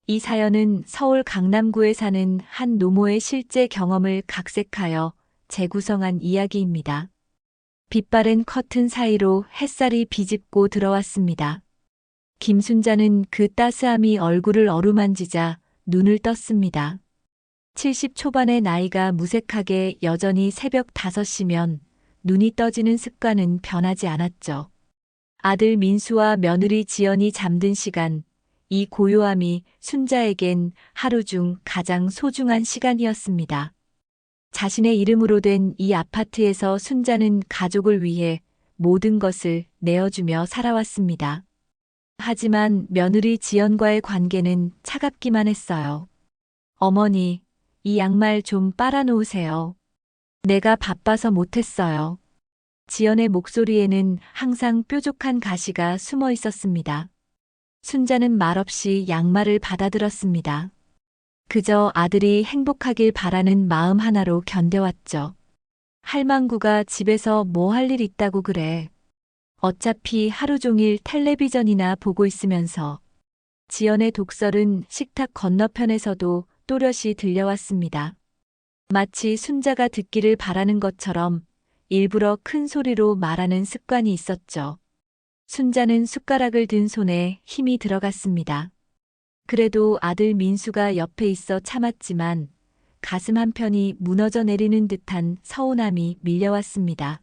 이 사연은 서울 강남구에 사는 한 노모의 실제 경험을 각색하여 재구성한 이야기입니다. 빛바랜 커튼 사이로 햇살이 비집고 들어왔습니다. 김순자는 그 따스함이 얼굴을 어루만지자 눈을 떴습니다. 70 초반의 나이가 무색하게 여전히 새벽 5시면 눈이 떠지는 습관은 변하지 않았죠. 아들 민수와 며느리 지연이 잠든 시간, 이 고요함이 순자에겐 하루 중 가장 소중한 시간이었습니다. 자신의 이름으로 된 이 아파트에서 순자는 가족을 위해 모든 것을 내어주며 살아왔습니다. 하지만 며느리 지연과의 관계는 차갑기만 했어요. 어머니, 이 양말 좀 빨아놓으세요. 내가 바빠서 못했어요. 지연의 목소리에는 항상 뾰족한 가시가 숨어 있었습니다. 순자는 말없이 양말을 받아들었습니다. 그저 아들이 행복하길 바라는 마음 하나로 견뎌왔죠. 할망구가 집에서 뭐 할 일 있다고 그래. 어차피 하루 종일 텔레비전이나 보고 있으면서. 지연의 독설은 식탁 건너편에서도 또렷이 들려왔습니다. 마치 순자가 듣기를 바라는 것처럼 일부러 큰 소리로 말하는 습관이 있었죠. 순자는 숟가락을 든 손에 힘이 들어갔습니다. 그래도 아들 민수가 옆에 있어 참았지만 가슴 한편이 무너져 내리는 듯한 서운함이 밀려왔습니다.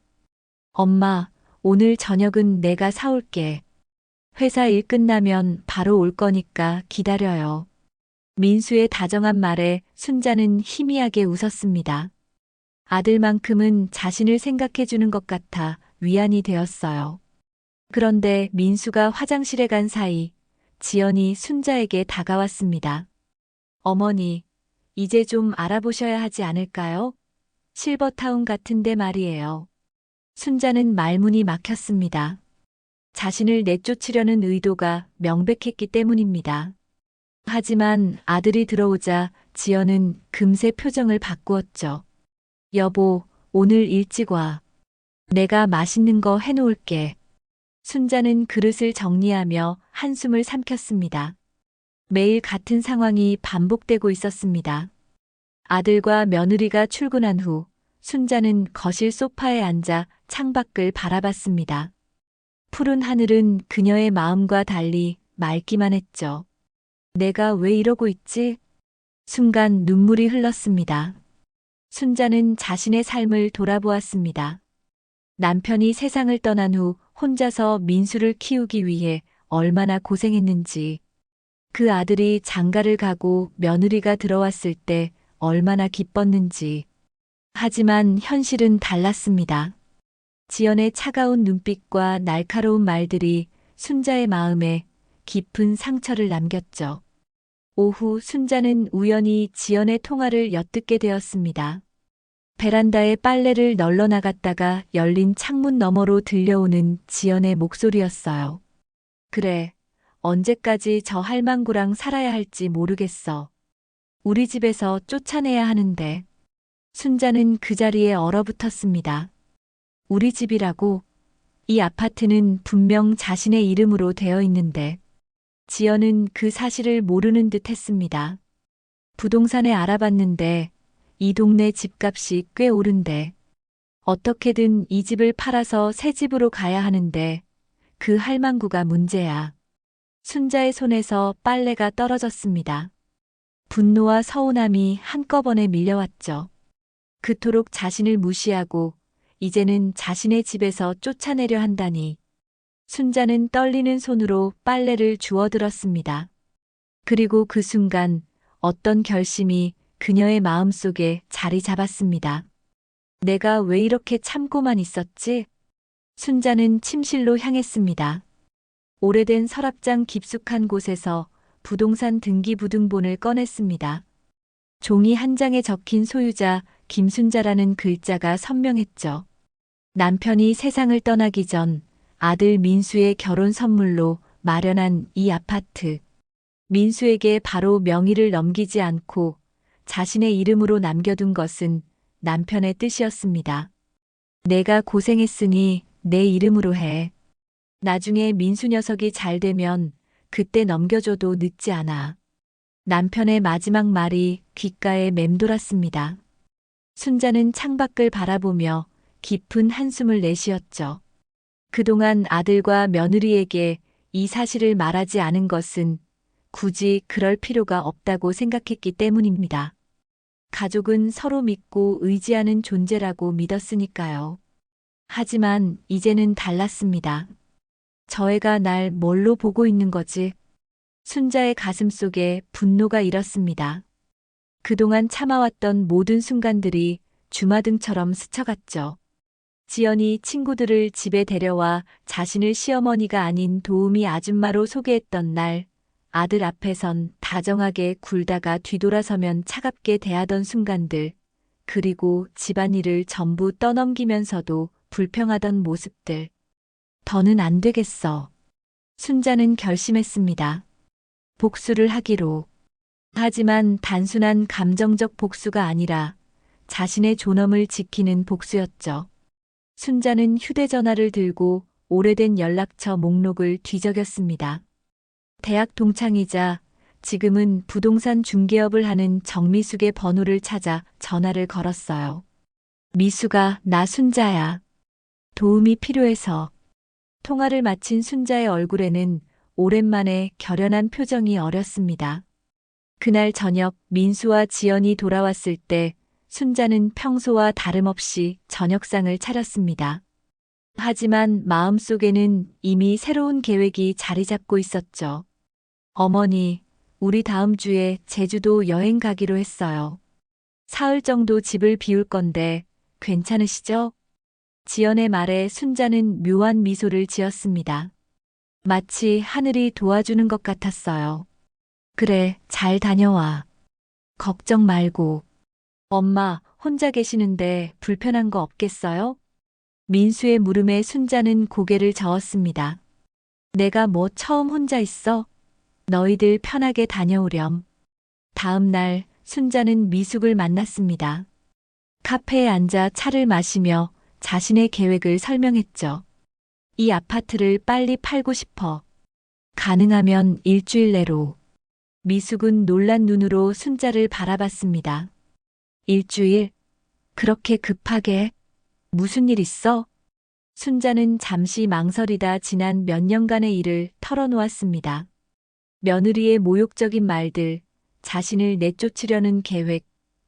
엄마, 오늘 저녁은 내가 사올게. 회사 일 끝나면 바로 올 거니까 기다려요. 민수의 다정한 말에 순자는 희미하게 웃었습니다. 아들만큼은 자신을 생각해주는 것 같아 위안이 되었어요. 그런데 민수가 화장실에 간 사이 지연이 순자에게 다가왔습니다. 어머니, 이제 좀 알아보셔야 하지 않을까요? 실버타운 같은데 말이에요. 순자는 말문이 막혔습니다. 자신을 내쫓으려는 의도가 명백했기 때문입니다. 하지만 아들이 들어오자 지연은 금세 표정을 바꾸었죠. 여보, 오늘 일찍 와. 내가 맛있는 거 해놓을게. 순자는 그릇을 정리하며 한숨을 삼켰습니다. 매일 같은 상황이 반복되고 있었습니다. 아들과 며느리가 출근한 후 순자는 거실 소파에 앉아 창밖을 바라봤습니다. 푸른 하늘은 그녀의 마음과 달리 맑기만 했죠. 내가 왜 이러고 있지? 순간 눈물이 흘렀습니다. 순자는 자신의 삶을 돌아보았습니다. 남편이 세상을 떠난 후 혼자서 민수를 키우기 위해 얼마나 고생했는지, 그 아들이 장가를 가고 며느리가 들어왔을 때 얼마나 기뻤는지. 하지만 현실은 달랐습니다. 지연의 차가운 눈빛과 날카로운 말들이 순자의 마음에 깊은 상처를 남겼죠. 오후 순자는 우연히 지연의 통화를 엿듣게 되었습니다. 베란다에 빨래를 널러 나갔다가 열린 창문 너머로 들려오는 지연의 목소리였어요. 그래, 언제까지 저 할망구랑 살아야 할지 모르겠어. 우리 집에서 쫓아내야 하는데. 순자는 그 자리에 얼어붙었습니다. 우리 집이라고? 이 아파트는 분명 자신의 이름으로 되어 있는데. 지연은 그 사실을 모르는 듯 했습니다. 부동산에 알아봤는데 이 동네 집값이 꽤 오른대. 어떻게든 이 집을 팔아서 새 집으로 가야 하는데 그 할망구가 문제야. 순자의 손에서 빨래가 떨어졌습니다. 분노와 서운함이 한꺼번에 밀려왔죠. 그토록 자신을 무시하고 이제는 자신의 집에서 쫓아내려 한다니. 순자는 떨리는 손으로 빨래를 주워들었습니다. 그리고 그 순간 어떤 결심이 그녀의 마음속에 자리 잡았습니다. 내가 왜 이렇게 참고만 있었지? 순자는 침실로 향했습니다. 오래된 서랍장 깊숙한 곳에서 부동산 등기부등본을 꺼냈습니다. 종이 한 장에 적힌 소유자 김순자라는 글자가 선명했죠. 남편이 세상을 떠나기 전 아들 민수의 결혼 선물로 마련한 이 아파트. 민수에게 바로 명의를 넘기지 않고 자신의 이름으로 남겨둔 것은 남편의 뜻이었습니다. 내가 고생했으니 내 이름으로 해. 나중에 민수 녀석이 잘 되면 그때 넘겨줘도 늦지 않아. 남편의 마지막 말이 귓가에 맴돌았습니다. 순자는 창밖을 바라보며 깊은 한숨을 내쉬었죠. 그동안 아들과 며느리에게 이 사실을 말하지 않은 것은 굳이 그럴 필요가 없다고 생각했기 때문입니다. 가족은 서로 믿고 의지하는 존재라고 믿었으니까요. 하지만 이제는 달랐습니다. 저 애가 날 뭘로 보고 있는 거지? 순자의 가슴 속에 분노가 일었습니다. 그동안 참아왔던 모든 순간들이 주마등처럼 스쳐갔죠. 지연이 친구들을 집에 데려와 자신을 시어머니가 아닌 도우미 아줌마로 소개했던 날, 아들 앞에선 다정하게 굴다가 뒤돌아서면 차갑게 대하던 순간들, 그리고 집안일을 전부 떠넘기면서도 불평하던 모습들. 더는 안 되겠어. 순자는 결심했습니다. 복수를 하기로. 하지만 단순한 감정적 복수가 아니라 자신의 존엄을 지키는 복수였죠. 순자는 휴대전화를 들고 오래된 연락처 목록을 뒤적였습니다. 대학 동창이자 지금은 부동산 중개업을 하는 정미숙의 번호를 찾아 전화를 걸었어요. 미숙아, 나 순자야. 도움이 필요해서. 통화를 마친 순자의 얼굴에는 오랜만에 결연한 표정이 어렸습니다. 그날 저녁 민수와 지연이 돌아왔을 때 순자는 평소와 다름없이 저녁상을 차렸습니다. 하지만 마음속에는 이미 새로운 계획이 자리 잡고 있었죠. 어머니, 우리 다음 주에 제주도 여행 가기로 했어요. 사흘 정도 집을 비울 건데 괜찮으시죠? 지연의 말에 순자는 묘한 미소를 지었습니다. 마치 하늘이 도와주는 것 같았어요. 그래, 잘 다녀와. 걱정 말고. 엄마, 혼자 계시는데 불편한 거 없겠어요? 민수의 물음에 순자는 고개를 저었습니다. 내가 뭐 처음 혼자 있어? 너희들 편하게 다녀오렴. 다음 날 순자는 미숙을 만났습니다. 카페에 앉아 차를 마시며 자신의 계획을 설명했죠. 이 아파트를 빨리 팔고 싶어. 가능하면 일주일 내로. 미숙은 놀란 눈으로 순자를 바라봤습니다. 일주일? 그렇게 급하게? 무슨 일 있어? 순자는 잠시 망설이다 지난 몇 년간의 일을 털어놓았습니다. 며느리의 모욕적인 말들, 자신을 내쫓으려는 계획,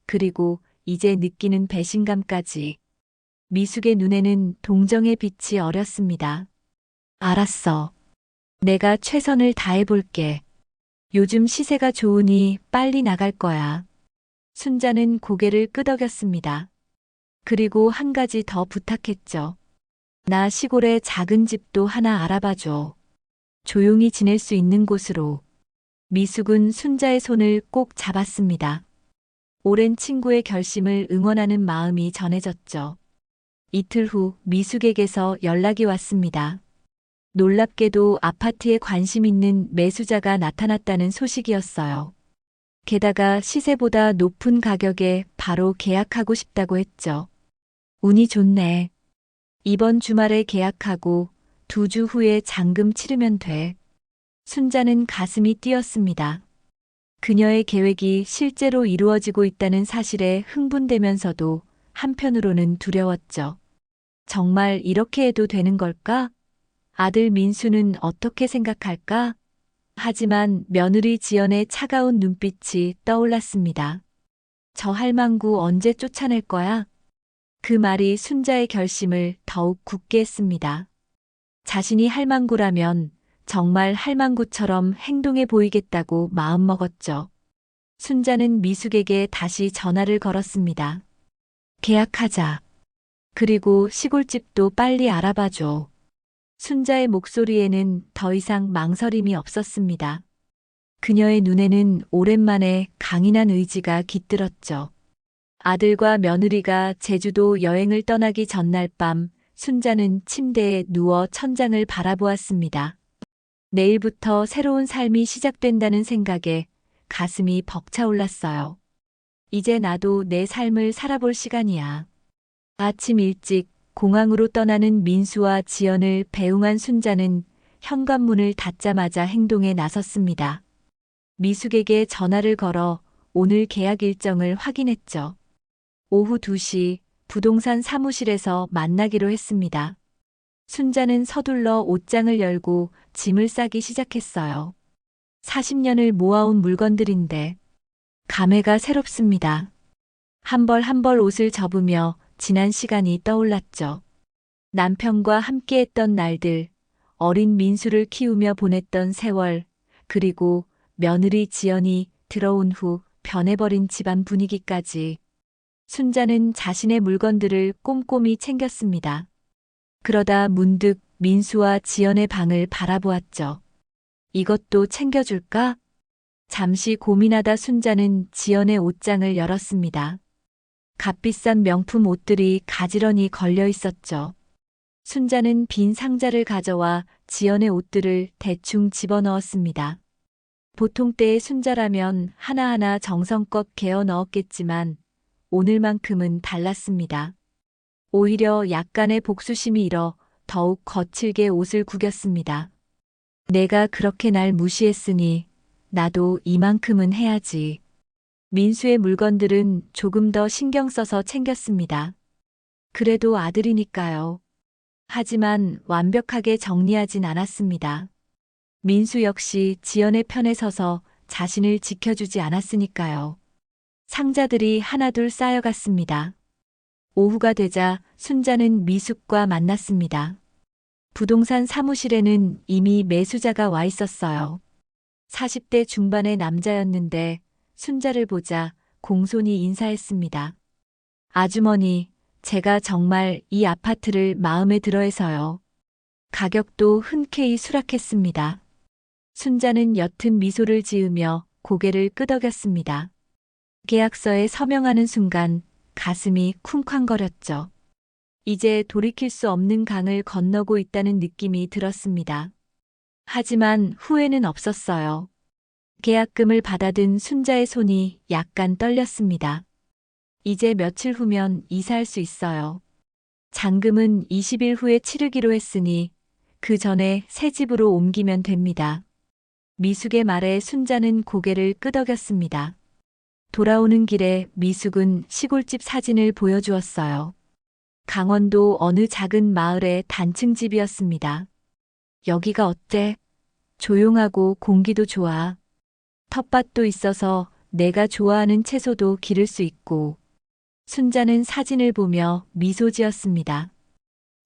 그리고 이제 느끼는 배신감까지. 미숙의 눈에는 동정의 빛이 어렸습니다. 알았어. 내가 최선을 다해볼게. 요즘 시세가 좋으니 빨리 나갈 거야. 순자는 고개를 끄덕였습니다. 그리고 한 가지 더 부탁했죠. 나 시골에 작은 집도 하나 알아봐줘. 조용히 지낼 수 있는 곳으로. 미숙은 순자의 손을 꼭 잡았습니다. 오랜 친구의 결심을 응원하는 마음이 전해졌죠. 이틀 후 미숙에게서 연락이 왔습니다. 놀랍게도 아파트에 관심 있는 매수자가 나타났다는 소식이었어요. 게다가 시세보다 높은 가격에 바로 계약하고 싶다고 했죠. 운이 좋네. 이번 주말에 계약하고 2주 후에 잔금 치르면 돼. 순자는 가슴이 뛰었습니다. 그녀의 계획이 실제로 이루어지고 있다는 사실에 흥분되면서도 한편으로는 두려웠죠. 정말 이렇게 해도 되는 걸까? 아들 민수는 어떻게 생각할까? 하지만 며느리 지연의 차가운 눈빛이 떠올랐습니다. 저 할망구 언제 쫓아낼 거야? 그 말이 순자의 결심을 더욱 굳게 했습니다. 자신이 할망구라면 정말 할망구처럼 행동해 보이겠다고 마음먹었죠. 순자는 미숙에게 다시 전화를 걸었습니다. 계약하자. 그리고 시골집도 빨리 알아봐줘. 순자의 목소리에는 더 이상 망설임이 없었습니다. 그녀의 눈에는 오랜만에 강인한 의지가 깃들었죠. 아들과 며느리가 제주도 여행을 떠나기 전날 밤 순자는 침대에 누워 천장을 바라보았습니다. 내일부터 새로운 삶이 시작된다는 생각에 가슴이 벅차올랐어요. 이제 나도 내 삶을 살아볼 시간이야. 아침 일찍 공항으로 떠나는 민수와 지연을 배웅한 순자는 현관문을 닫자마자 행동에 나섰습니다. 미숙에게 전화를 걸어 오늘 계약 일정을 확인했죠. 오후 2시 부동산 사무실에서 만나기로 했습니다. 순자는 서둘러 옷장을 열고 짐을 싸기 시작했어요. 40년을 모아온 물건들인데 감회가 새롭습니다. 한 벌 한 벌 옷을 접으며 지난 시간이 떠올랐죠. 남편과 함께했던 날들, 어린 민수를 키우며 보냈던 세월, 그리고 며느리 지연이 들어온 후 변해버린 집안 분위기까지. 순자는 자신의 물건들을 꼼꼼히 챙겼습니다. 그러다 문득 민수와 지연의 방을 바라보았죠. 이것도 챙겨줄까? 잠시 고민하다 순자는 지연의 옷장을 열었습니다. 값비싼 명품 옷들이 가지런히 걸려 있었죠. 순자는 빈 상자를 가져와 지연의 옷들을 대충 집어넣었습니다. 보통 때의 순자라면 하나하나 정성껏 개어 넣었겠지만 오늘만큼은 달랐습니다. 오히려 약간의 복수심이 일어 더욱 거칠게 옷을 구겼습니다. 내가 그렇게 날 무시했으니 나도 이만큼은 해야지. 민수의 물건들은 조금 더 신경 써서 챙겼습니다. 그래도 아들이니까요. 하지만 완벽하게 정리하진 않았습니다. 민수 역시 지연의 편에 서서 자신을 지켜주지 않았으니까요. 상자들이 하나둘 쌓여갔습니다. 오후가 되자 순자는 미숙과 만났습니다. 부동산 사무실에는 이미 매수자가 와 있었어요. 40대 중반의 남자였는데 순자를 보자 공손히 인사했습니다. 아주머니, 제가 정말 이 아파트를 마음에 들어해서요. 가격도 흔쾌히 수락했습니다. 순자는 옅은 미소를 지으며 고개를 끄덕였습니다. 계약서에 서명하는 순간 가슴이 쿵쾅거렸죠. 이제 돌이킬 수 없는 강을 건너고 있다는 느낌이 들었습니다. 하지만 후회는 없었어요. 계약금을 받아든 순자의 손이 약간 떨렸습니다. 이제 며칠 후면 이사할 수 있어요. 잔금은 20일 후에 치르기로 했으니 그 전에 새 집으로 옮기면 됩니다. 미숙의 말에 순자는 고개를 끄덕였습니다. 돌아오는 길에 미숙은 시골집 사진을 보여주었어요. 강원도 어느 작은 마을의 단층 집이었습니다. 여기가 어때? 조용하고 공기도 좋아. 텃밭도 있어서 내가 좋아하는 채소도 기를 수 있고. 순자는 사진을 보며 미소 지었습니다.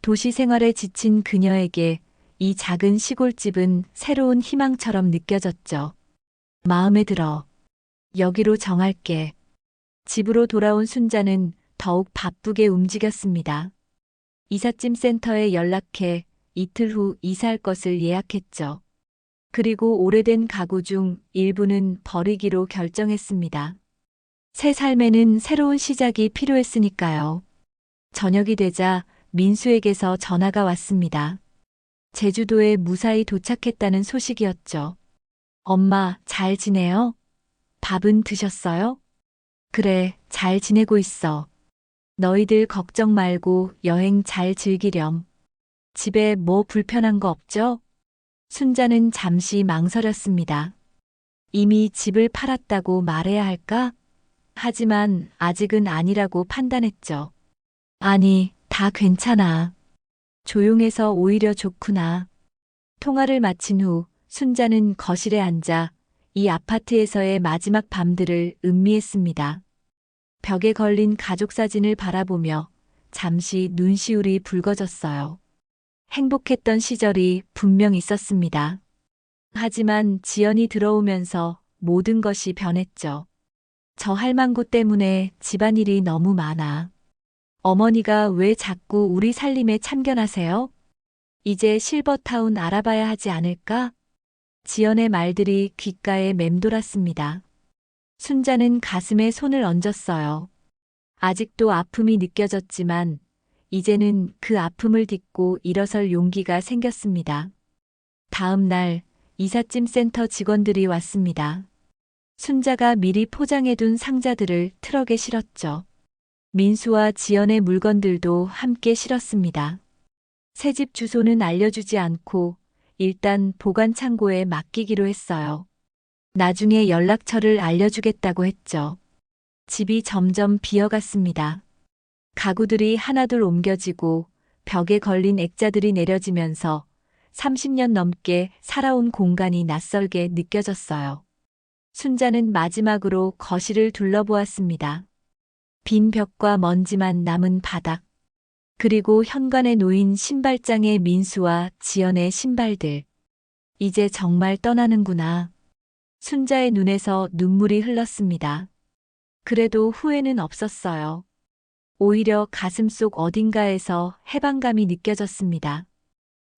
도시 생활에 지친 그녀에게 이 작은 시골집은 새로운 희망처럼 느껴졌죠. 마음에 들어. 여기로 정할게. 집으로 돌아온 순자는 더욱 바쁘게 움직였습니다. 이삿짐 센터에 연락해 이틀 후 이사할 것을 예약했죠. 그리고 오래된 가구 중 일부는 버리기로 결정했습니다. 새 삶에는 새로운 시작이 필요했으니까요. 저녁이 되자 민수에게서 전화가 왔습니다. 제주도에 무사히 도착했다는 소식이었죠. 엄마, 잘 지내요? 밥은 드셨어요? 그래, 잘 지내고 있어. 너희들 걱정 말고 여행 잘 즐기렴. 집에 뭐 불편한 거 없죠? 순자는 잠시 망설였습니다. 이미 집을 팔았다고 말해야 할까? 하지만 아직은 아니라고 판단했죠. 아니, 다 괜찮아. 조용해서 오히려 좋구나. 통화를 마친 후 순자는 거실에 앉아 이 아파트에서의 마지막 밤들을 음미했습니다. 벽에 걸린 가족 사진을 바라보며 잠시 눈시울이 붉어졌어요. 행복했던 시절이 분명 있었습니다. 하지만 지연이 들어오면서 모든 것이 변했죠. 저 할망구 때문에 집안일이 너무 많아. 어머니가 왜 자꾸 우리 살림에 참견하세요? 이제 실버타운 알아봐야 하지 않을까? 지연의 말들이 귓가에 맴돌았습니다. 순자는 가슴에 손을 얹었어요. 아직도 아픔이 느껴졌지만 이제는 그 아픔을 딛고 일어설 용기가 생겼습니다. 다음 날 이삿짐 센터 직원들이 왔습니다. 순자가 미리 포장해둔 상자들을 트럭에 실었죠. 민수와 지연의 물건들도 함께 실었습니다. 새집 주소는 알려주지 않고 일단 보관 창고에 맡기기로 했어요. 나중에 연락처를 알려주겠다고 했죠. 집이 점점 비어갔습니다. 가구들이 하나둘 옮겨지고 벽에 걸린 액자들이 내려지면서 30년 넘게 살아온 공간이 낯설게 느껴졌어요. 순자는 마지막으로 거실을 둘러보았습니다. 빈 벽과 먼지만 남은 바닥, 그리고 현관에 놓인 신발장의 민수와 지연의 신발들. 이제 정말 떠나는구나. 순자의 눈에서 눈물이 흘렀습니다. 그래도 후회는 없었어요. 오히려 가슴속 어딘가에서 해방감이 느껴졌습니다.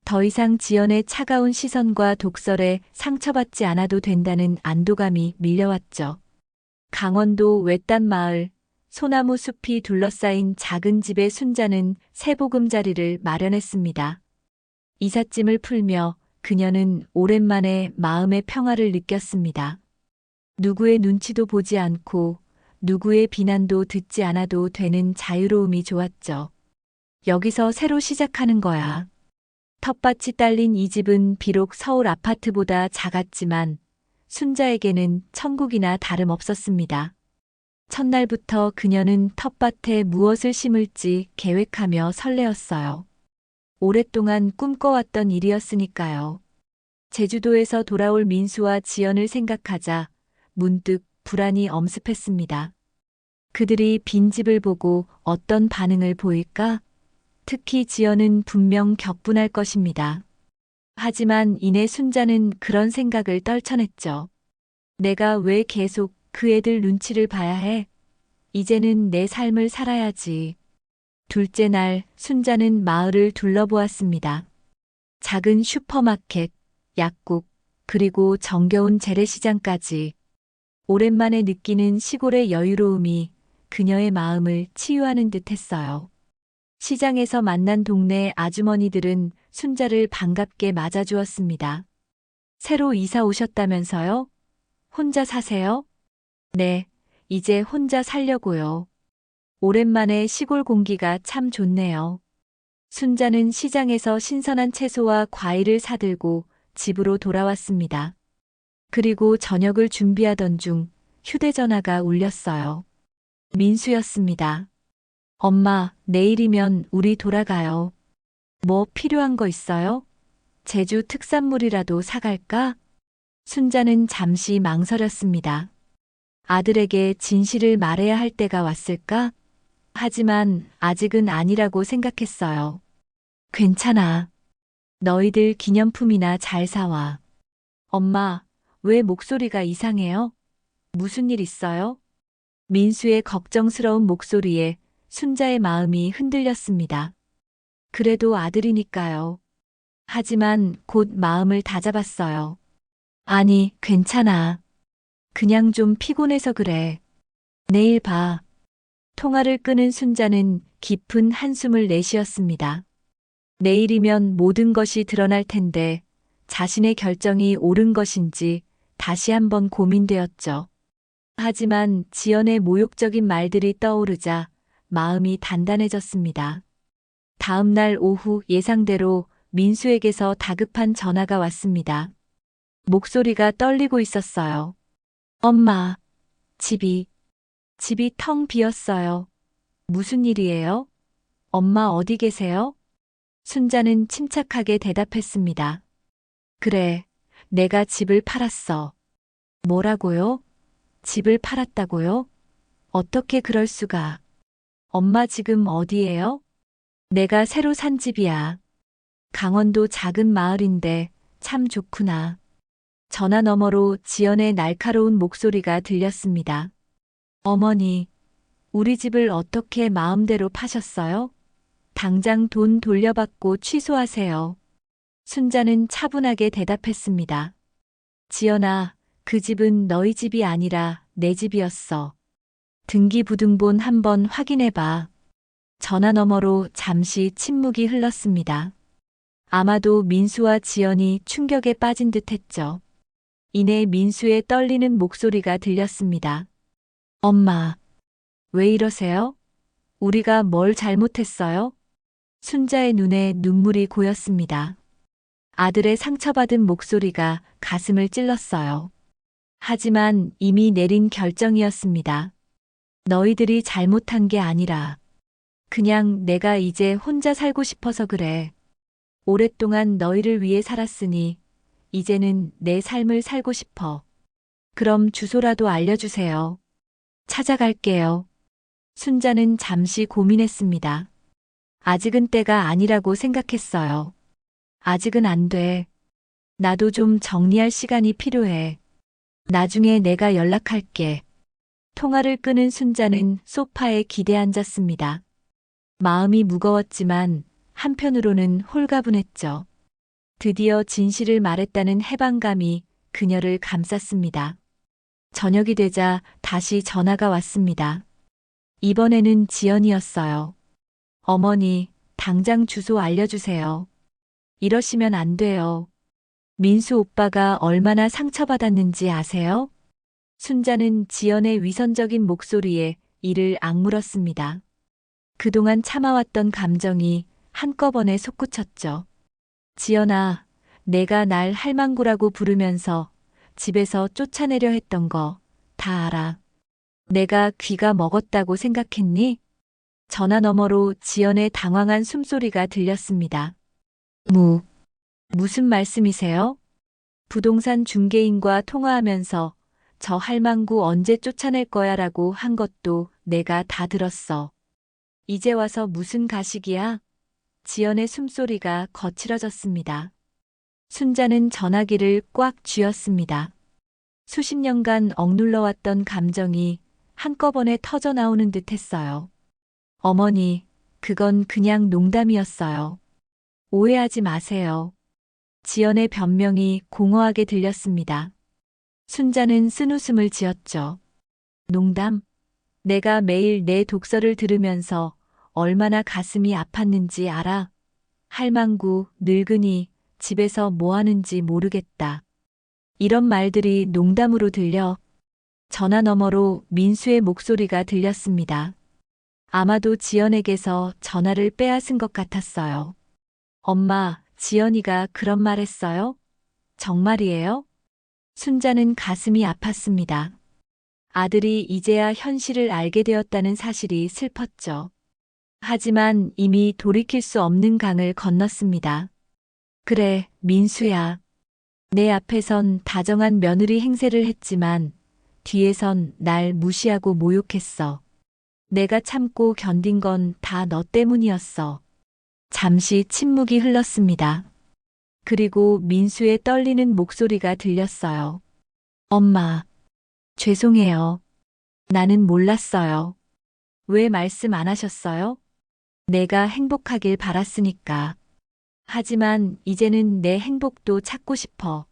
더 이상 지연의 차가운 시선과 독설에 상처받지 않아도 된다는 안도감이 밀려왔죠. 강원도 외딴 마을, 소나무 숲이 둘러싸인 작은 집의 순자는 새 보금자리를 마련했습니다. 이삿짐을 풀며 그녀는 오랜만에 마음의 평화를 느꼈습니다. 누구의 눈치도 보지 않고 누구의 비난도 듣지 않아도 되는 자유로움이 좋았죠. 여기서 새로 시작하는 거야. 텃밭이 딸린 이 집은 비록 서울 아파트보다 작았지만 순자에게는 천국이나 다름없었습니다. 첫날부터 그녀는 텃밭에 무엇을 심을지 계획하며 설레었어요. 오랫동안 꿈꿔왔던 일이었으니까요. 제주도에서 돌아올 민수와 지연을 생각하자 문득 불안이 엄습했습니다. 그들이 빈집을 보고 어떤 반응을 보일까? 특히 지연은 분명 격분할 것입니다. 하지만 이내 순자는 그런 생각을 떨쳐냈죠. 내가 왜 계속 그 애들 눈치를 봐야 해? 이제는 내 삶을 살아야지. 둘째 날 순자는 마을을 둘러보았습니다. 작은 슈퍼마켓, 약국, 그리고 정겨운 재래시장까지. 오랜만에 느끼는 시골의 여유로움이 그녀의 마음을 치유하는 듯 했어요. 시장에서 만난 동네 아주머니들은 순자를 반갑게 맞아주었습니다. 새로 이사 오셨다면서요? 혼자 사세요? 네, 이제 혼자 살려고요. 오랜만에 시골 공기가 참 좋네요. 순자는 시장에서 신선한 채소와 과일을 사들고 집으로 돌아왔습니다. 그리고 저녁을 준비하던 중 휴대전화가 울렸어요. 민수였습니다. 엄마, 내일이면 우리 돌아가요. 뭐 필요한 거 있어요? 제주 특산물이라도 사갈까? 순자는 잠시 망설였습니다. 아들에게 진실을 말해야 할 때가 왔을까? 하지만 아직은 아니라고 생각했어요. 괜찮아. 너희들 기념품이나 잘 사와. 엄마, 왜 목소리가 이상해요? 무슨 일 있어요? 민수의 걱정스러운 목소리에 순자의 마음이 흔들렸습니다. 그래도 아들이니까요. 하지만 곧 마음을 다잡았어요. 아니, 괜찮아. 그냥 좀 피곤해서 그래. 내일 봐. 통화를 끄는 순자는 깊은 한숨을 내쉬었습니다. 내일이면 모든 것이 드러날 텐데 자신의 결정이 옳은 것인지 다시 한번 고민되었죠. 하지만 지연의 모욕적인 말들이 떠오르자 마음이 단단해졌습니다. 다음 날 오후 예상대로 민수에게서 다급한 전화가 왔습니다. 목소리가 떨리고 있었어요. 엄마, 집이 텅 비었어요. 무슨 일이에요? 엄마 어디 계세요? 순자는 침착하게 대답했습니다. 그래, 내가 집을 팔았어. 뭐라고요? 집을 팔았다고요? 어떻게 그럴 수가? 엄마 지금 어디예요? 내가 새로 산 집이야. 강원도 작은 마을인데 참 좋구나. 전화 너머로 지연의 날카로운 목소리가 들렸습니다. 어머니, 우리 집을 어떻게 마음대로 파셨어요? 당장 돈 돌려받고 취소하세요. 순자는 차분하게 대답했습니다. 지연아, 그 집은 너희 집이 아니라 내 집이었어. 등기부등본 한번 확인해봐. 전화 너머로 잠시 침묵이 흘렀습니다. 아마도 민수와 지연이 충격에 빠진 듯했죠. 이내 민수의 떨리는 목소리가 들렸습니다. 엄마, 왜 이러세요? 우리가 뭘 잘못했어요? 순자의 눈에 눈물이 고였습니다. 아들의 상처받은 목소리가 가슴을 찔렀어요. 하지만 이미 내린 결정이었습니다. 너희들이 잘못한 게 아니라 그냥 내가 이제 혼자 살고 싶어서 그래. 오랫동안 너희를 위해 살았으니 이제는 내 삶을 살고 싶어. 그럼 주소라도 알려주세요. 찾아갈게요. 순자는 잠시 고민했습니다. 아직은 때가 아니라고 생각했어요. 아직은 안 돼. 나도 좀 정리할 시간이 필요해. 나중에 내가 연락할게. 통화를 끄는 순자는 소파에 기대 앉았습니다. 마음이 무거웠지만 한편으로는 홀가분했죠. 드디어 진실을 말했다는 해방감이 그녀를 감쌌습니다. 저녁이 되자 다시 전화가 왔습니다. 이번에는 지연이었어요. 어머니, 당장 주소 알려주세요. 이러시면 안 돼요. 민수 오빠가 얼마나 상처받았는지 아세요? 순자는 지연의 위선적인 목소리에 이를 악물었습니다. 그동안 참아왔던 감정이 한꺼번에 솟구쳤죠. 지연아, 내가 날 할망구라고 부르면서 집에서 쫓아내려 했던 거 다 알아. 내가 귀가 먹었다고 생각했니? 전화 너머로 지연의 당황한 숨소리가 들렸습니다. 무슨 말씀이세요? 부동산 중개인과 통화하면서 저 할망구 언제 쫓아낼 거야 라고 한 것도 내가 다 들었어. 이제 와서 무슨 가식이야? 지연의 숨소리가 거칠어졌습니다. 순자는 전화기를 꽉 쥐었습니다. 수십 년간 억눌러왔던 감정이 한꺼번에 터져 나오는 듯 했어요. 어머니, 그건 그냥 농담이었어요. 오해하지 마세요. 지연의 변명이 공허하게 들렸습니다. 순자는 쓴웃음을 지었죠. 농담? 내가 매일 내 독서를 들으면서 얼마나 가슴이 아팠는지 알아? 할망구, 늙은이, 집에서 뭐 하는지 모르겠다. 이런 말들이 농담으로 들려 전화 너머로 민수의 목소리가 들렸습니다. 아마도 지연에게서 전화를 빼앗은 것 같았어요. 엄마, 지연이가 그런 말 했어요? 정말이에요? 순자는 가슴이 아팠습니다. 아들이 이제야 현실을 알게 되었다는 사실이 슬펐죠. 하지만 이미 돌이킬 수 없는 강을 건넜습니다. 그래, 민수야. 내 앞에선 다정한 며느리 행세를 했지만 뒤에선 날 무시하고 모욕했어. 내가 참고 견딘 건 다 너 때문이었어. 잠시 침묵이 흘렀습니다. 그리고 민수의 떨리는 목소리가 들렸어요. 엄마, 죄송해요. 나는 몰랐어요. 왜 말씀 안 하셨어요? 내가 행복하길 바랐으니까. 하지만 이제는 내 행복도 찾고 싶어.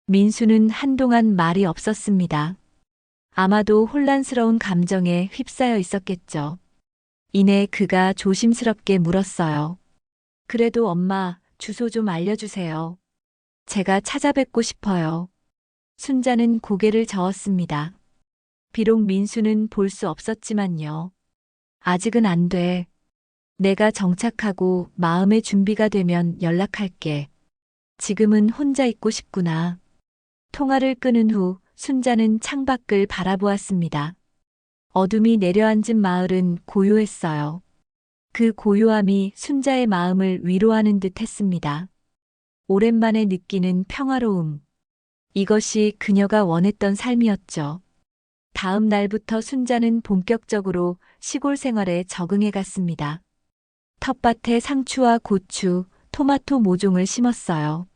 민수는 한동안 말이 없었습니다. 아마도 혼란스러운 감정에 휩싸여 있었겠죠. 이내 그가 조심스럽게 물었어요. 그래도 엄마, 주소 좀 알려주세요. 제가 찾아뵙고 싶어요. 순자는 고개를 저었습니다. 비록 민수는 볼 수 없었지만요. 아직은 안 돼. 내가 정착하고 마음의 준비가 되면 연락할게. 지금은 혼자 있고 싶구나. 통화를 끊은 후 순자는 창밖을 바라보았습니다. 어둠이 내려앉은 마을은 고요했어요. 그 고요함이 순자의 마음을 위로하는 듯 했습니다. 오랜만에 느끼는 평화로움. 이것이 그녀가 원했던 삶이었죠. 다음 날부터 순자는 본격적으로 시골 생활에 적응해 갔습니다. 텃밭에 상추와 고추, 토마토 모종을 심었어요.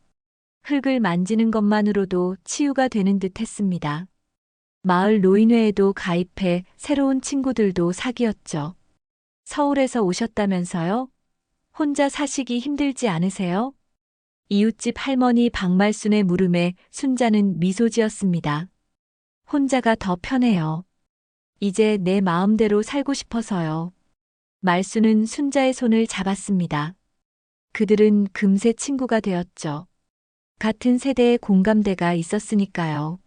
흙을 만지는 것만으로도 치유가 되는 듯 했습니다. 마을 노인회에도 가입해 새로운 친구들도 사귀었죠. 서울에서 오셨다면서요? 혼자 사시기 힘들지 않으세요? 이웃집 할머니 박말순의 물음에 순자는 미소 지었습니다. 혼자가 더 편해요. 이제 내 마음대로 살고 싶어서요. 말순은 순자의 손을 잡았습니다. 그들은 금세 친구가 되었죠. 같은 세대의 공감대가 있었으니까요.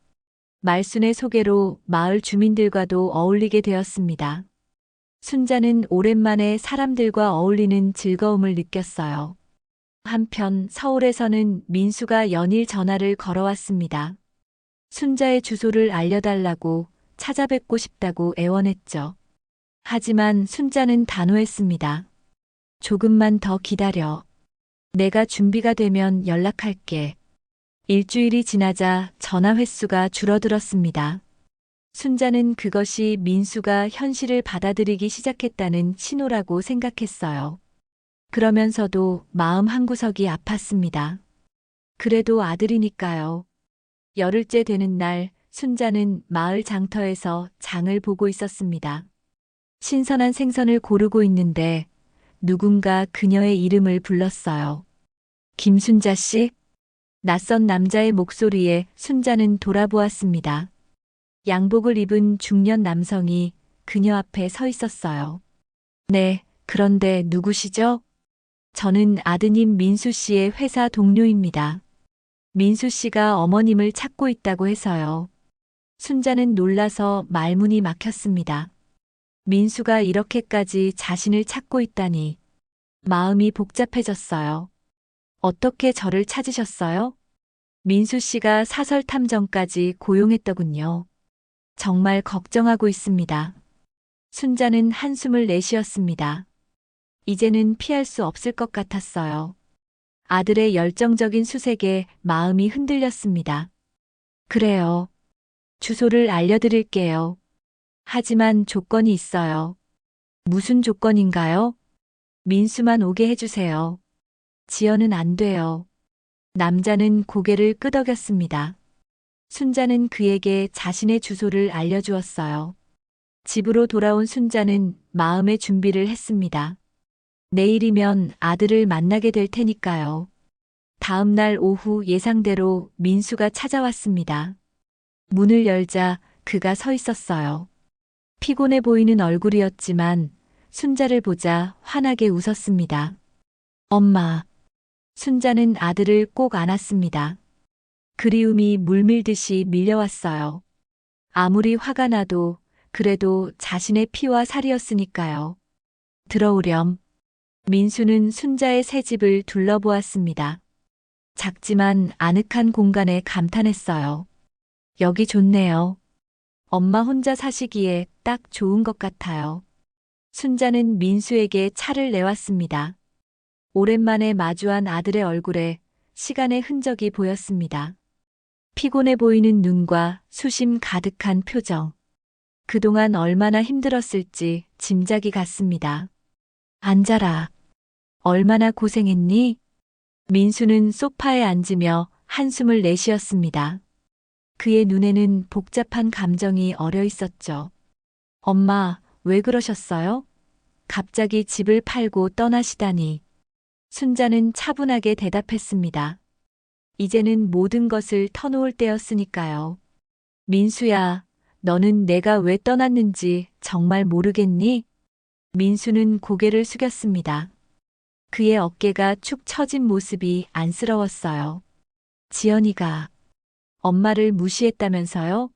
말순의 소개로 마을 주민들과도 어울리게 되었습니다. 순자는 오랜만에 사람들과 어울리는 즐거움을 느꼈어요. 한편 서울에서는 민수가 연일 전화를 걸어왔습니다. 순자의 주소를 알려달라고 찾아뵙고 싶다고 애원했죠. 하지만 순자는 단호했습니다. 조금만 더 기다려. 내가 준비가 되면 연락할게. 일주일이 지나자 전화 횟수가 줄어들었습니다. 순자는 그것이 민수가 현실을 받아들이기 시작했다는 신호라고 생각했어요. 그러면서도 마음 한구석이 아팠습니다. 그래도 아들이니까요. 열흘째 되는 날, 순자는 마을 장터에서 장을 보고 있었습니다. 신선한 생선을 고르고 있는데 누군가 그녀의 이름을 불렀어요. 김순자 씨? 낯선 남자의 목소리에 순자는 돌아보았습니다. 양복을 입은 중년 남성이 그녀 앞에 서 있었어요. 네, 그런데 누구시죠? 저는 아드님 민수 씨의 회사 동료입니다. 민수 씨가 어머님을 찾고 있다고 해서요. 순자는 놀라서 말문이 막혔습니다. 민수가 이렇게까지 자신을 찾고 있다니. 마음이 복잡해졌어요. 어떻게 저를 찾으셨어요? 민수 씨가 사설 탐정까지 고용했더군요. 정말 걱정하고 있습니다. 순자는 한숨을 내쉬었습니다. 이제는 피할 수 없을 것 같았어요. 아들의 열정적인 수색에 마음이 흔들렸습니다. 그래요. 주소를 알려드릴게요. 하지만 조건이 있어요. 무슨 조건인가요? 민수만 오게 해주세요. 지연은 안 돼요. 남자는 고개를 끄덕였습니다. 순자는 그에게 자신의 주소를 알려주었어요. 집으로 돌아온 순자는 마음의 준비를 했습니다. 내일이면 아들을 만나게 될 테니까요. 다음 날 오후 예상대로 민수가 찾아왔습니다. 문을 열자 그가 서 있었어요. 피곤해 보이는 얼굴이었지만 순자를 보자 환하게 웃었습니다. 엄마. 순자는 아들을 꼭 안았습니다. 그리움이 물밀듯이 밀려왔어요. 아무리 화가 나도 그래도 자신의 피와 살이었으니까요. 들어오렴. 민수는 순자의 새 집을 둘러보았습니다. 작지만 아늑한 공간에 감탄했어요. 여기 좋네요. 엄마 혼자 사시기에 딱 좋은 것 같아요. 순자는 민수에게 차를 내왔습니다. 오랜만에 마주한 아들의 얼굴에 시간의 흔적이 보였습니다. 피곤해 보이는 눈과 수심 가득한 표정. 그동안 얼마나 힘들었을지 짐작이 갔습니다. 앉아라. 얼마나 고생했니? 민수는 소파에 앉으며 한숨을 내쉬었습니다. 그의 눈에는 복잡한 감정이 어려 있었죠. 엄마, 왜 그러셨어요? 갑자기 집을 팔고 떠나시다니. 순자는 차분하게 대답했습니다. 이제는 모든 것을 터놓을 때였으니까요. 민수야, 너는 내가 왜 떠났는지 정말 모르겠니? 민수는 고개를 숙였습니다. 그의 어깨가 축 처진 모습이 안쓰러웠어요. 지연이가 엄마를 무시했다면서요?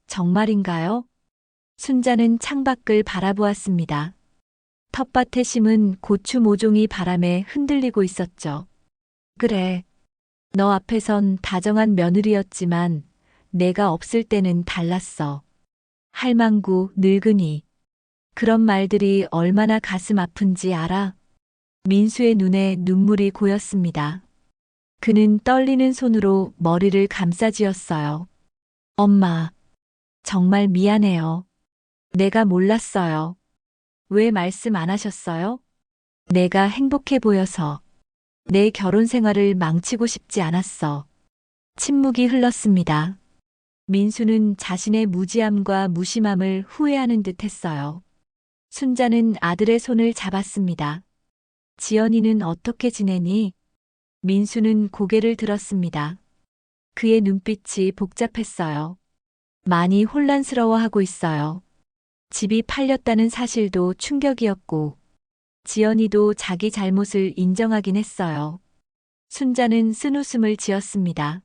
정말인가요? 순자는 창밖을 바라보았습니다. 텃밭에 심은 고추 모종이 바람에 흔들리고 있었죠. 그래. 너 앞에선 다정한 며느리였지만 내가 없을 때는 달랐어. 할망구, 늙은이. 그런 말들이 얼마나 가슴 아픈지 알아? 민수의 눈에 눈물이 고였습니다. 그는 떨리는 손으로 머리를 감싸쥐었어요. 엄마, 정말 미안해요. 내가 몰랐어요. 왜 말씀 안 하셨어요? 내가 행복해 보여서. 내 결혼 생활을 망치고 싶지 않았어. 침묵이 흘렀습니다. 민수는 자신의 무지함과 무심함을 후회하는 듯 했어요. 순자는 아들의 손을 잡았습니다. 지연이는 어떻게 지내니? 민수는 고개를 들었습니다. 그의 눈빛이 복잡했어요. 많이 혼란스러워하고 있어요. 집이 팔렸다는 사실도 충격이었고, 지연이도 자기 잘못을 인정하긴 했어요. 순자는 쓴웃음을 지었습니다.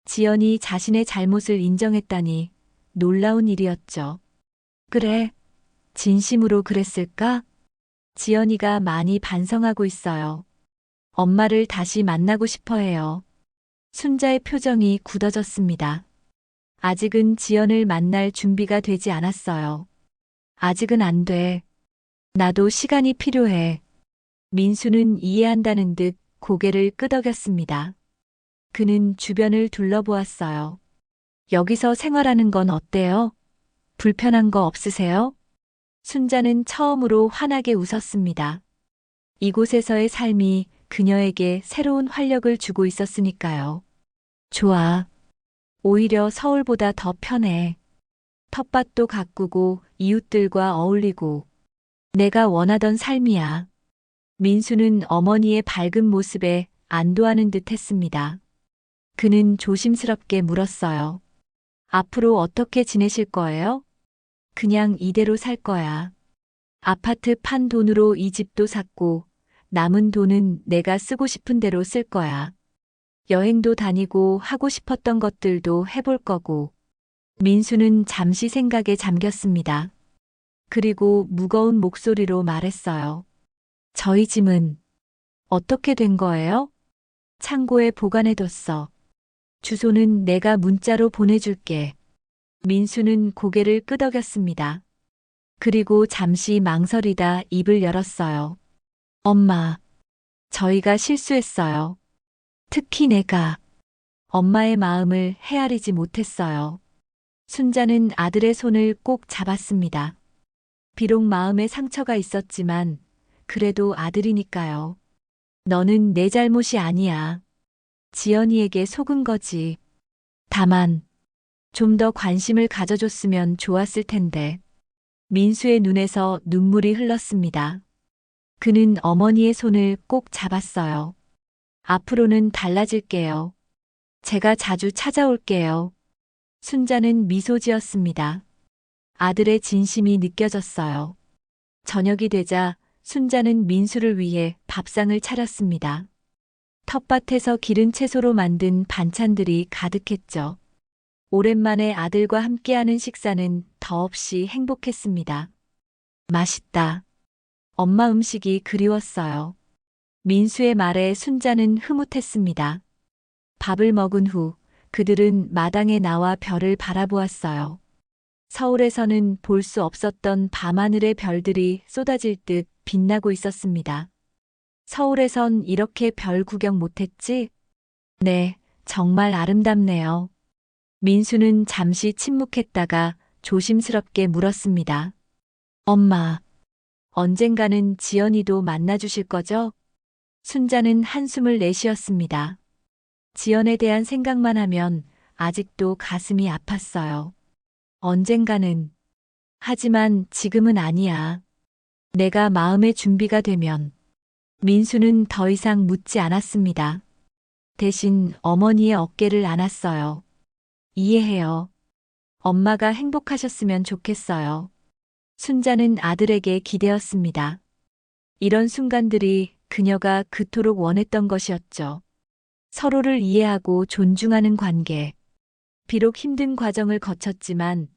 지연이 자신의 잘못을 인정했다니 놀라운 일이었죠. 그래, 진심으로 그랬을까? 지연이가 많이 반성하고 있어요. 엄마를 다시 만나고 싶어 해요. 순자의 표정이 굳어졌습니다. 아직은 지연을 만날 준비가 되지 않았어요. 아직은 안 돼. 나도 시간이 필요해. 민수는 이해한다는 듯 고개를 끄덕였습니다. 그는 주변을 둘러보았어요. 여기서 생활하는 건 어때요? 불편한 거 없으세요? 순자는 처음으로 환하게 웃었습니다. 이곳에서의 삶이 그녀에게 새로운 활력을 주고 있었으니까요. 좋아. 오히려 서울보다 더 편해. 텃밭도 가꾸고 이웃들과 어울리고 내가 원하던 삶이야. 민수는 어머니의 밝은 모습에 안도하는 듯 했습니다. 그는 조심스럽게 물었어요. 앞으로 어떻게 지내실 거예요? 그냥 이대로 살 거야. 아파트 판 돈으로 이 집도 샀고 남은 돈은 내가 쓰고 싶은 대로 쓸 거야. 여행도 다니고 하고 싶었던 것들도 해볼 거고. 민수는 잠시 생각에 잠겼습니다. 그리고 무거운 목소리로 말했어요. 저희 짐은 어떻게 된 거예요? 창고에 보관해뒀어. 주소는 내가 문자로 보내줄게. 민수는 고개를 끄덕였습니다. 그리고 잠시 망설이다 입을 열었어요. 엄마, 저희가 실수했어요. 특히 내가 엄마의 마음을 헤아리지 못했어요. 순자는 아들의 손을 꼭 잡았습니다. 비록 마음에 상처가 있었지만 그래도 아들이니까요. 너는 내 잘못이 아니야. 지연이에게 속은 거지. 다만 좀 더 관심을 가져줬으면 좋았을 텐데. 민수의 눈에서 눈물이 흘렀습니다. 그는 어머니의 손을 꼭 잡았어요. 앞으로는 달라질게요. 제가 자주 찾아올게요. 순자는 미소 지었습니다. 아들의 진심이 느껴졌어요. 저녁이 되자 순자는 민수를 위해 밥상을 차렸습니다. 텃밭에서 기른 채소로 만든 반찬들이 가득했죠. 오랜만에 아들과 함께하는 식사는 더없이 행복했습니다. 맛있다. 엄마 음식이 그리웠어요. 민수의 말에 순자는 흐뭇했습니다. 밥을 먹은 후 그들은 마당에 나와 별을 바라보았어요. 서울에서는 볼 수 없었던 밤하늘의 별들이 쏟아질 듯 빛나고 있었습니다. 서울에선 이렇게 별 구경 못했지? 네, 정말 아름답네요. 민수는 잠시 침묵했다가 조심스럽게 물었습니다. 엄마, 언젠가는 지연이도 만나주실 거죠? 순자는 한숨을 내쉬었습니다. 지연에 대한 생각만 하면 아직도 가슴이 아팠어요. 언젠가는. 하지만 지금은 아니야. 내가 마음의 준비가 되면. 민수는 더 이상 묻지 않았습니다. 대신 어머니의 어깨를 안았어요. 이해해요. 엄마가 행복하셨으면 좋겠어요. 순자는 아들에게 기대었습니다. 이런 순간들이 그녀가 그토록 원했던 것이었죠. 서로를 이해하고 존중하는 관계. 비록 힘든 과정을 거쳤지만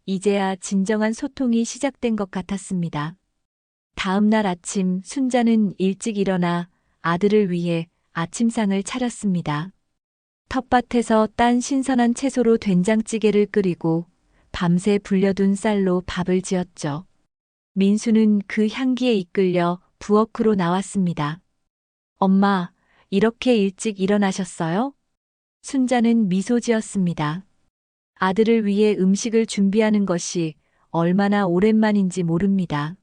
이제야 진정한 소통이 시작된 것 같았습니다. 다음 날 아침 순자는 일찍 일어나 아들을 위해 아침상을 차렸습니다. 텃밭에서 딴 신선한 채소로 된장찌개를 끓이고 밤새 불려둔 쌀로 밥을 지었죠. 민수는 그 향기에 이끌려 부엌으로 나왔습니다. 엄마, 이렇게 일찍 일어나셨어요? 순자는 미소 지었습니다. 아들을 위해 음식을 준비하는 것이 얼마나 오랜만인지 모릅니다.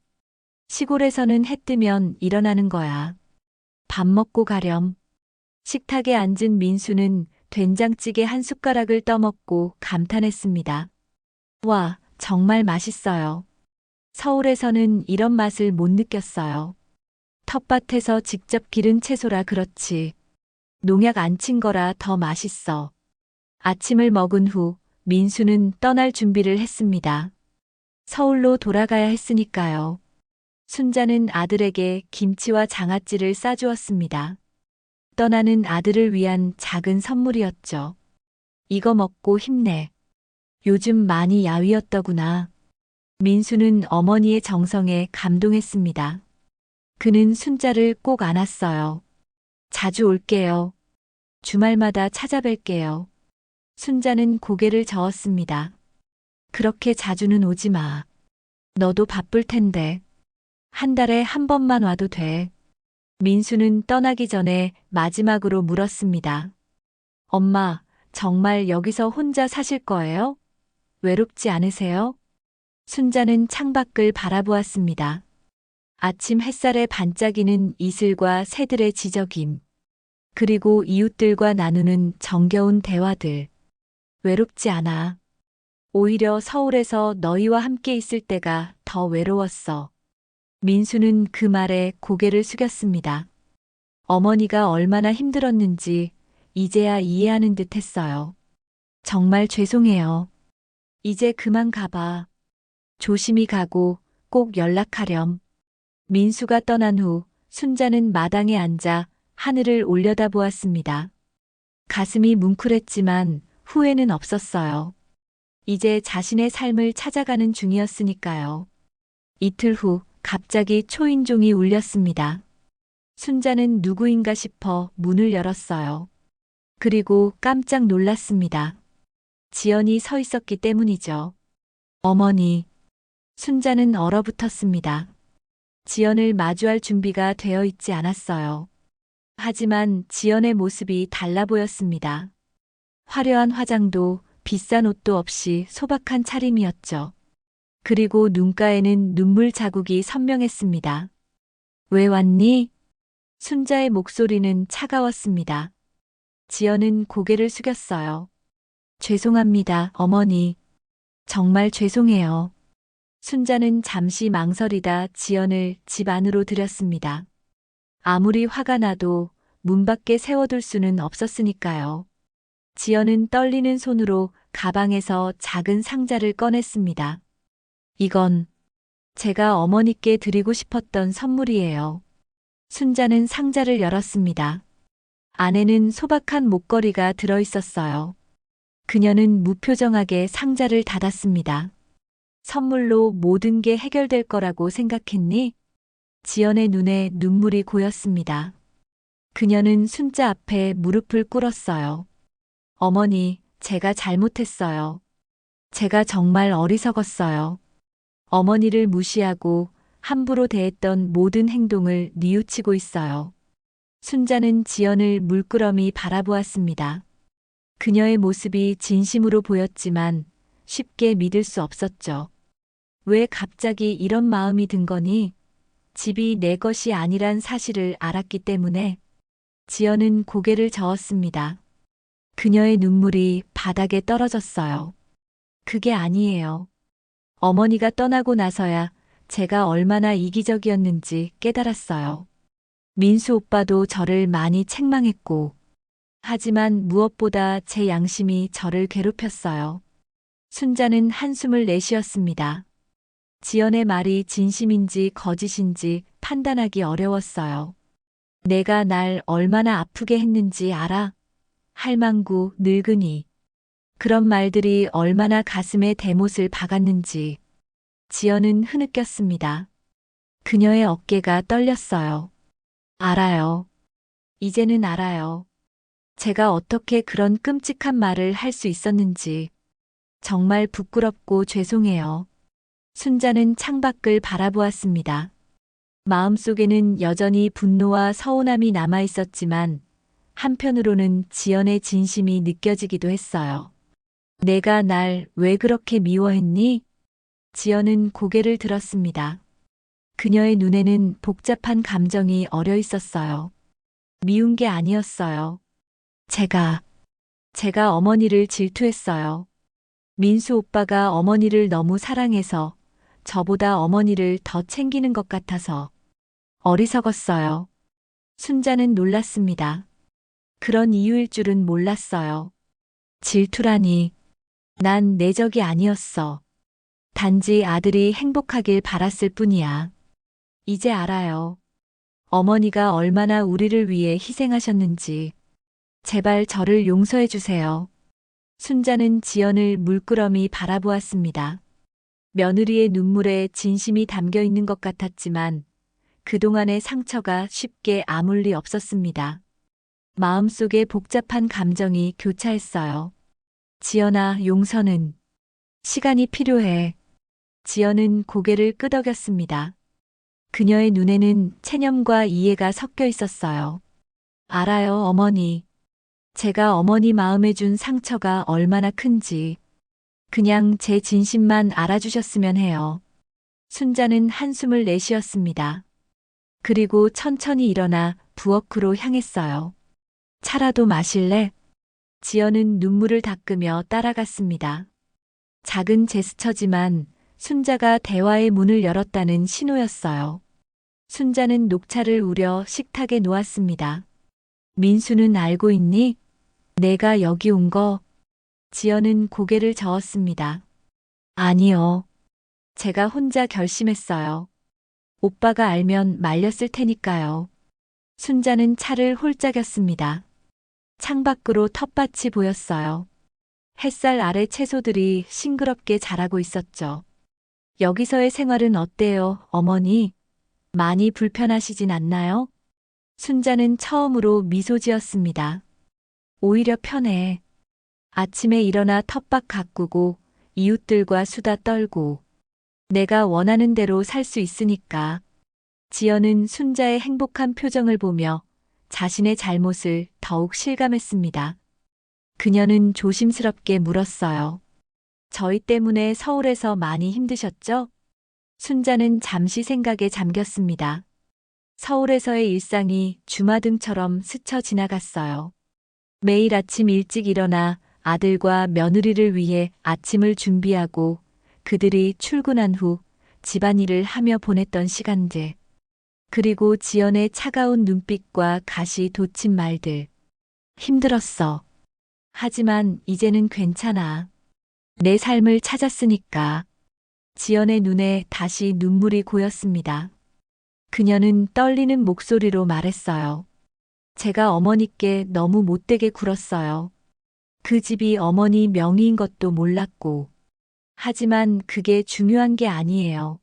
시골에서는 해 뜨면 일어나는 거야. 밥 먹고 가렴. 식탁에 앉은 민수는 된장찌개 한 숟가락을 떠먹고 감탄했습니다. 와, 정말 맛있어요. 서울에서는 이런 맛을 못 느꼈어요. 텃밭에서 직접 기른 채소라 그렇지. 농약 안 친 거라 더 맛있어. 아침을 먹은 후 민수는 떠날 준비를 했습니다. 서울로 돌아가야 했으니까요. 순자는 아들에게 김치와 장아찌를 싸주었습니다. 떠나는 아들을 위한 작은 선물이었죠. 이거 먹고 힘내. 요즘 많이 야위었더구나. 민수는 어머니의 정성에 감동했습니다. 그는 순자를 꼭 안았어요. 자주 올게요. 주말마다 찾아뵐게요. 순자는 고개를 저었습니다. 그렇게 자주는 오지 마. 너도 바쁠 텐데. 한 달에 한 번만 와도 돼. 민수는 떠나기 전에 마지막으로 물었습니다. 엄마, 정말 여기서 혼자 사실 거예요? 외롭지 않으세요? 순자는 창밖을 바라보았습니다. 아침 햇살에 반짝이는 이슬과 새들의 지저김, 그리고 이웃들과 나누는 정겨운 대화들. 외롭지 않아. 오히려 서울에서 너희와 함께 있을 때가 더 외로웠어. 민수는 그 말에 고개를 숙였습니다. 어머니가 얼마나 힘들었는지 이제야 이해하는 듯 했어요. 정말 죄송해요. 이제 그만 가봐. 조심히 가고 꼭 연락하렴. 민수가 떠난 후 순자는 마당에 앉아 하늘을 올려다보았습니다. 가슴이 뭉클했지만 후회는 없었어요. 이제 자신의 삶을 찾아가는 중이었으니까요. 이틀 후 갑자기 초인종이 울렸습니다. 순자는 누구인가 싶어 문을 열었어요. 그리고 깜짝 놀랐습니다. 지연이 서 있었기 때문이죠. 어머니. 순자는 얼어붙었습니다. 지연을 마주할 준비가 되어 있지 않았어요. 하지만 지연의 모습이 달라 보였습니다. 화려한 화장도 비싼 옷도 없이 소박한 차림이었죠. 그리고 눈가에는 눈물 자국이 선명했습니다. 왜 왔니? 순자의 목소리는 차가웠습니다. 지연은 고개를 숙였어요. 죄송합니다, 어머니. 정말 죄송해요. 순자는 잠시 망설이다 지연을 집 안으로 들였습니다. 아무리 화가 나도 문 밖에 세워둘 수는 없었으니까요. 지연은 떨리는 손으로 가방에서 작은 상자를 꺼냈습니다. 이건 제가 어머니께 드리고 싶었던 선물이에요. 순자는 상자를 열었습니다. 안에는 소박한 목걸이가 들어 있었어요. 그녀는 무표정하게 상자를 닫았습니다. 선물로 모든 게 해결될 거라고 생각했니? 지연의 눈에 눈물이 고였습니다. 그녀는 순자 앞에 무릎을 꿇었어요. 어머니, 제가 잘못했어요. 제가 정말 어리석었어요. 어머니를 무시하고 함부로 대했던 모든 행동을 뉘우치고 있어요. 순자는 지연을 물끄러미 바라보았습니다. 그녀의 모습이 진심으로 보였지만 쉽게 믿을 수 없었죠. 왜 갑자기 이런 마음이 든 거니? 집이 내 것이 아니란 사실을 알았기 때문에. 지연은 고개를 저었습니다. 그녀의 눈물이 바닥에 떨어졌어요. 그게 아니에요. 어머니가 떠나고 나서야 제가 얼마나 이기적이었는지 깨달았어요. 민수 오빠도 저를 많이 책망했고, 하지만 무엇보다 제 양심이 저를 괴롭혔어요. 순자는 한숨을 내쉬었습니다. 지연의 말이 진심인지 거짓인지 판단하기 어려웠어요. 내가 날 얼마나 아프게 했는지 알아? 할망구, 늙은이. 그런 말들이 얼마나 가슴에 대못을 박았는지. 지연은 흐느꼈습니다. 그녀의 어깨가 떨렸어요. 알아요. 이제는 알아요. 제가 어떻게 그런 끔찍한 말을 할 수 있었는지. 정말 부끄럽고 죄송해요. 순자는 창밖을 바라보았습니다. 마음속에는 여전히 분노와 서운함이 남아 있었지만 한편으로는 지연의 진심이 느껴지기도 했어요. 내가 날 왜 그렇게 미워했니? 지연은 고개를 들었습니다. 그녀의 눈에는 복잡한 감정이 어려 있었어요. 미운 게 아니었어요. 제가 어머니를 질투했어요. 민수 오빠가 어머니를 너무 사랑해서 저보다 어머니를 더 챙기는 것 같아서 어리석었어요. 순자는 놀랐습니다. 그런 이유일 줄은 몰랐어요. 질투라니. 난 내적이 아니었어. 단지 아들이 행복하길 바랐을 뿐이야. 이제 알아요. 어머니가 얼마나 우리를 위해 희생하셨는지. 제발 저를 용서해 주세요. 순자는 지연을 물끄러미 바라보았습니다. 며느리의 눈물에 진심이 담겨 있는 것 같았지만 그동안의 상처가 쉽게 아물 리 없었습니다. 마음속에 복잡한 감정이 교차했어요. 지연아, 용서는 시간이 필요해. 지연은 고개를 끄덕였습니다. 그녀의 눈에는 체념과 이해가 섞여 있었어요. 알아요, 어머니. 제가 어머니 마음에 준 상처가 얼마나 큰지. 그냥 제 진심만 알아주셨으면 해요. 순자는 한숨을 내쉬었습니다. 그리고 천천히 일어나 부엌으로 향했어요. 차라도 마실래? 지연은 눈물을 닦으며 따라갔습니다. 작은 제스처지만 순자가 대화의 문을 열었다는 신호였어요. 순자는 녹차를 우려 식탁에 놓았습니다. 민수는 알고 있니? 내가 여기 온 거. 지연은 고개를 저었습니다. 아니요. 제가 혼자 결심했어요. 오빠가 알면 말렸을 테니까요. 순자는 차를 홀짝였습니다. 창밖으로 텃밭이 보였어요. 햇살 아래 채소들이 싱그럽게 자라고 있었죠. 여기서의 생활은 어때요, 어머니? 많이 불편하시진 않나요? 순자는 처음으로 미소 지었습니다. 오히려 편해. 아침에 일어나 텃밭 가꾸고 이웃들과 수다 떨고 내가 원하는 대로 살 수 있으니까. 지연은 순자의 행복한 표정을 보며 자신의 잘못을 더욱 실감했습니다. 그녀는 조심스럽게 물었어요. 저희 때문에 서울에서 많이 힘드셨죠? 순자는 잠시 생각에 잠겼습니다. 서울에서의 일상이 주마등처럼 스쳐 지나갔어요. 매일 아침 일찍 일어나 아들과 며느리를 위해 아침을 준비하고 그들이 출근한 후 집안일을 하며 보냈던 시간들. 그리고 지연의 차가운 눈빛과 가시 돋친 말들. 힘들었어. 하지만 이제는 괜찮아. 내 삶을 찾았으니까. 지연의 눈에 다시 눈물이 고였습니다. 그녀는 떨리는 목소리로 말했어요. 제가 어머니께 너무 못되게 굴었어요. 그 집이 어머니 명의인 것도 몰랐고. 하지만 그게 중요한 게 아니에요.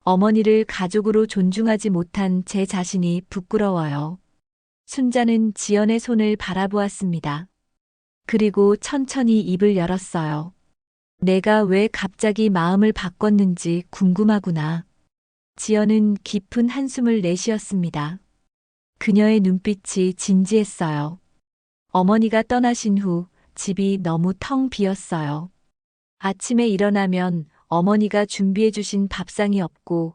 어머니를 가족으로 존중하지 못한 제 자신이 부끄러워요. 순자는 지연의 손을 바라보았습니다. 그리고 천천히 입을 열었어요. 내가 왜 갑자기 마음을 바꿨는지 궁금하구나. 지연은 깊은 한숨을 내쉬었습니다. 그녀의 눈빛이 진지했어요. 어머니가 떠나신 후 집이 너무 텅 비었어요. 아침에 일어나면 어머니가 준비해 주신 밥상이 없고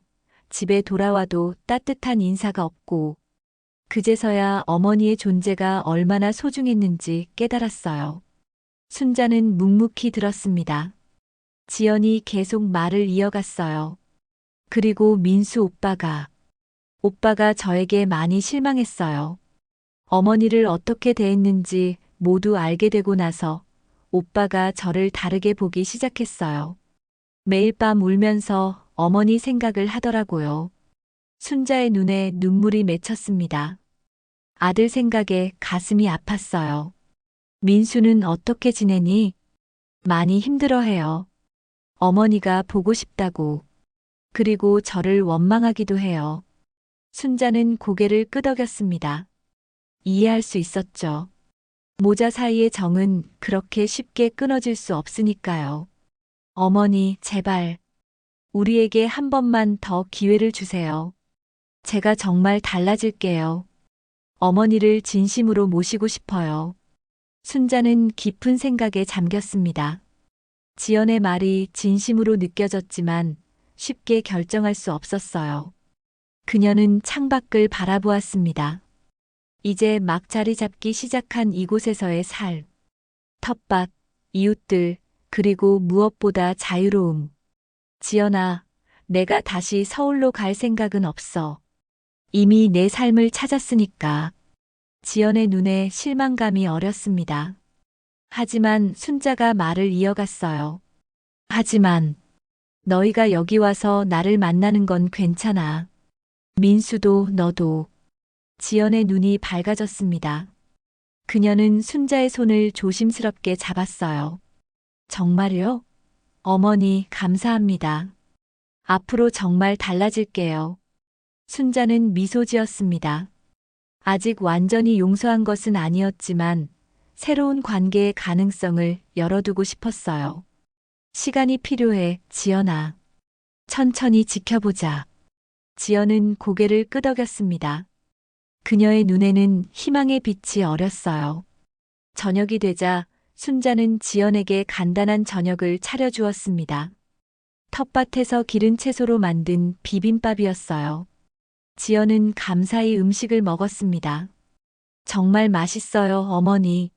집에 돌아와도 따뜻한 인사가 없고 그제서야 어머니의 존재가 얼마나 소중했는지 깨달았어요. 순자는 묵묵히 들었습니다. 지연이 계속 말을 이어갔어요. 그리고 민수 오빠가 저에게 많이 실망했어요. 어머니를 어떻게 대했는지 모두 알게 되고 나서 오빠가 저를 다르게 보기 시작했어요. 매일 밤 울면서 어머니 생각을 하더라고요. 순자의 눈에 눈물이 맺혔습니다. 아들 생각에 가슴이 아팠어요. 민수는 어떻게 지내니? 많이 힘들어해요. 어머니가 보고 싶다고. 그리고 저를 원망하기도 해요. 순자는 고개를 끄덕였습니다. 이해할 수 있었죠. 모자 사이의 정은 그렇게 쉽게 끊어질 수 없으니까요. 어머니, 제발. 우리에게 한 번만 더 기회를 주세요. 제가 정말 달라질게요. 어머니를 진심으로 모시고 싶어요. 순자는 깊은 생각에 잠겼습니다. 지연의 말이 진심으로 느껴졌지만 쉽게 결정할 수 없었어요. 그녀는 창밖을 바라보았습니다. 이제 막 자리 잡기 시작한 이곳에서의 삶. 텃밭, 이웃들, 그리고 무엇보다 자유로움. 지연아, 내가 다시 서울로 갈 생각은 없어. 이미 내 삶을 찾았으니까. 지연의 눈에 실망감이 어렸습니다. 하지만 순자가 말을 이어갔어요. 하지만 너희가 여기 와서 나를 만나는 건 괜찮아. 민수도 너도. 지연의 눈이 밝아졌습니다. 그녀는 순자의 손을 조심스럽게 잡았어요. 정말요? 어머니, 감사합니다. 앞으로 정말 달라질게요. 순자는 미소 지었습니다. 아직 완전히 용서한 것은 아니었지만 새로운 관계의 가능성을 열어두고 싶었어요. 시간이 필요해, 지연아. 천천히 지켜보자. 지연은 고개를 끄덕였습니다. 그녀의 눈에는 희망의 빛이 어렸어요. 저녁이 되자 순자는 지연에게 간단한 저녁을 차려주었습니다. 텃밭에서 기른 채소로 만든 비빔밥이었어요. 지연은 감사히 음식을 먹었습니다. 정말 맛있어요, 어머니.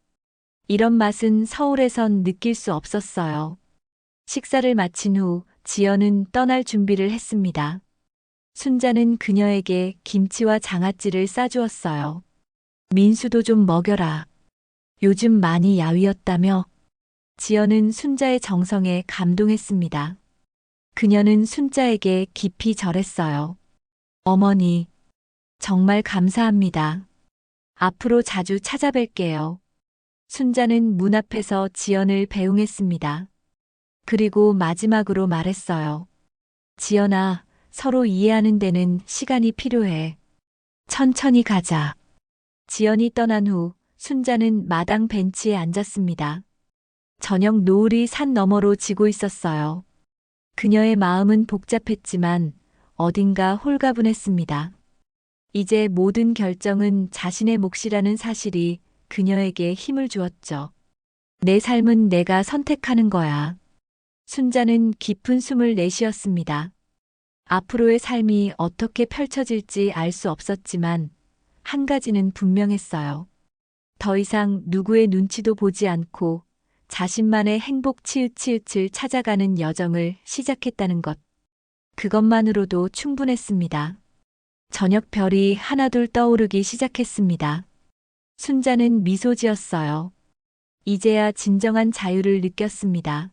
이런 맛은 서울에선 느낄 수 없었어요. 식사를 마친 후 지연은 떠날 준비를 했습니다. 순자는 그녀에게 김치와 장아찌를 싸주었어요. 민수도 좀 먹여라. 요즘 많이 야위었다며? 지연은 순자의 정성에 감동했습니다. 그녀는 순자에게 깊이 절했어요. 어머니, 정말 감사합니다. 앞으로 자주 찾아뵐게요. 순자는 문 앞에서 지연을 배웅했습니다. 그리고 마지막으로 말했어요. 지연아, 서로 이해하는 데는 시간이 필요해. 천천히 가자. 지연이 떠난 후 순자는 마당 벤치에 앉았습니다. 저녁 노을이 산 너머로 지고 있었어요. 그녀의 마음은 복잡했지만 어딘가 홀가분했습니다. 이제 모든 결정은 자신의 몫이라는 사실이 그녀에게 힘을 주었죠. 내 삶은 내가 선택하는 거야. 순자는 깊은 숨을 내쉬었습니다. 앞으로의 삶이 어떻게 펼쳐질지 알 수 없었지만 한 가지는 분명했어요. 더 이상 누구의 눈치도 보지 않고 자신만의 행복 치읓치읓을 찾아가는 여정을 시작했다는 것. 그것만으로도 충분했습니다. 저녁 별이 하나둘 떠오르기 시작했습니다. 순자는 미소 지었어요. 이제야 진정한 자유를 느꼈습니다.